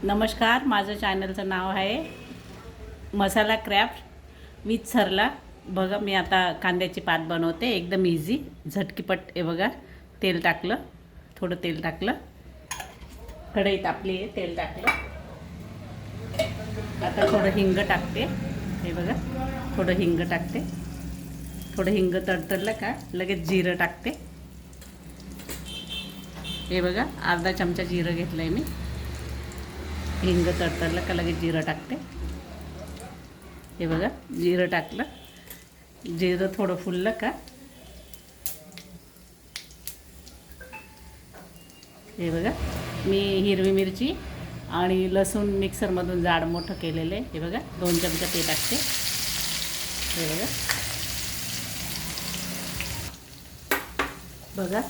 नमस्कार, माझं चॅनलचं नाव आहे मसाला क्राफ्ट विथ सरला. बघा, मी आता कांद्याची पात बनवते, एकदम इझी झटकीपट. हे बघा, तेल टाकलं, थोडं तेल टाकलं, कढई तापली आहे, तेल टाकलं. आता थोडं हिंग टाकते. हे बघा, थोडं हिंग टाकते. थोडं हिंग तडतडलं का लगेच जिरं टाकते. हे बघा, अर्धा चमचा जिरं घेतलं आहे मी. हिंग तडतडलं का लगेच जिरं टाकते. हे बघा, जिरं टाकलं. जिरं थोडं फुललं का हे बघा, मी हिरवी मिरची आणि लसूण मिक्सरमधून जाड मोठं केलेलं आहे. हे बघा, 2 चमचा ते टाकते. हे बघा, बघा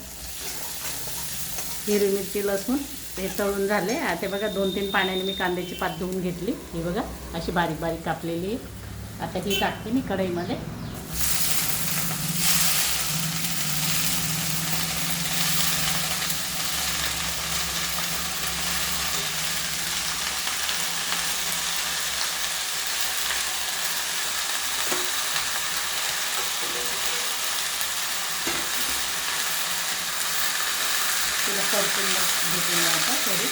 हिरवी मिरची लसूण हे तळून झाले. आता बघा, 2-3 पाण्याने मी कांद्याची पात धुवून घेतली. ही बघा, अशी बारीक बारीक कापलेली आहे. आता ही टाकते मी कढईमध्ये. तिला परतून घेते मी आता थोडी.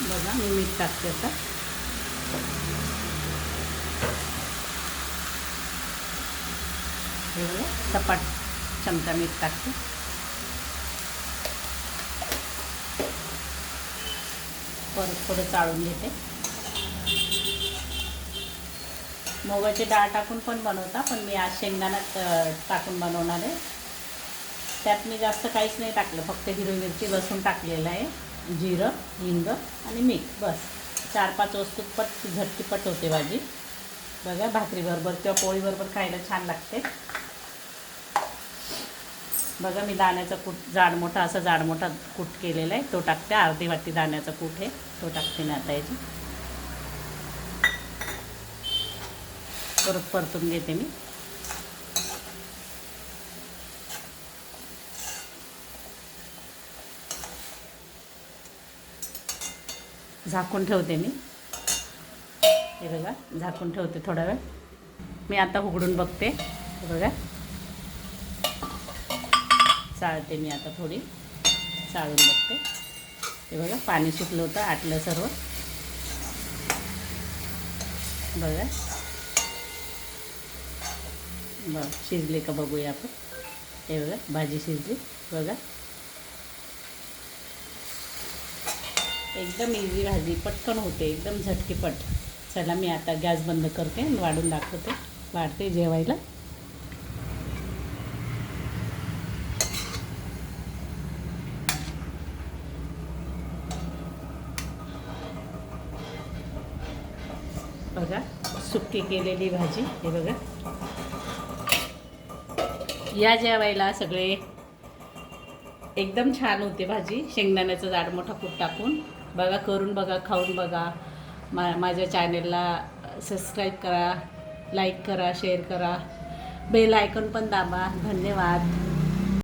बघा, मी मीठ टाकते आता. हे बघा, सपाट चमचा मीठ टाकते. परत थोडं चाळून घेते. मुगाची डाळ टाकून पण बनवता, पण मी आज शेंगदाणा टाकून बनवणार आहे. त्यात मी जास्त काहीच नाही टाकलं, फक्त हिरवी मिरची लसूण टाकलेलं आहे, जिरं, हिंग आणि मीठ, बस. 4-5 वस्तू झटकीपट होते भाजी. बघा, भाकरीबरोबर किंवा पोळीबरोबर खायला छान लागते. बघा, मी दाण्याचा कूट जाड मोठा कूट केलेला आहे, तो टाकते. अर्धी वाटी दाण्याचा कूट आहे, तो टाकते मी आता. याची परत परतून घेते मी. झाकून ठेवते मी. हे बघा, झाकून ठेवते थोडा वेळ. मी आता उघडून बघते. हे बघा, चाळते मी आता थोडी, चाळून बघते. हे बघा, पाणी सुटलं होतं, आटलं सर्व. बघा, शिजले का बघूया आपण. हे बघा, भाजी शिजली. बघा, एकदम इझी भाजी, पटकन होते, एकदम झटकीपट. चला, मी आता गॅस बंद करते, वाढून दाखवते. वाढते जेवायला. बघा, सुक्की केलेली भाजी. हे बघा, या जेवायला सगळे. एकदम छान होते भाजी, शेंगदाण्याचं जाड मोठा कूट टाकून. बघा, करून बघा, खाऊन बघा. माझ्या चॅनलला सबस्क्राईब करा, लाईक करा, शेअर करा, बेल आयकॉन पण दाबा. धन्यवाद.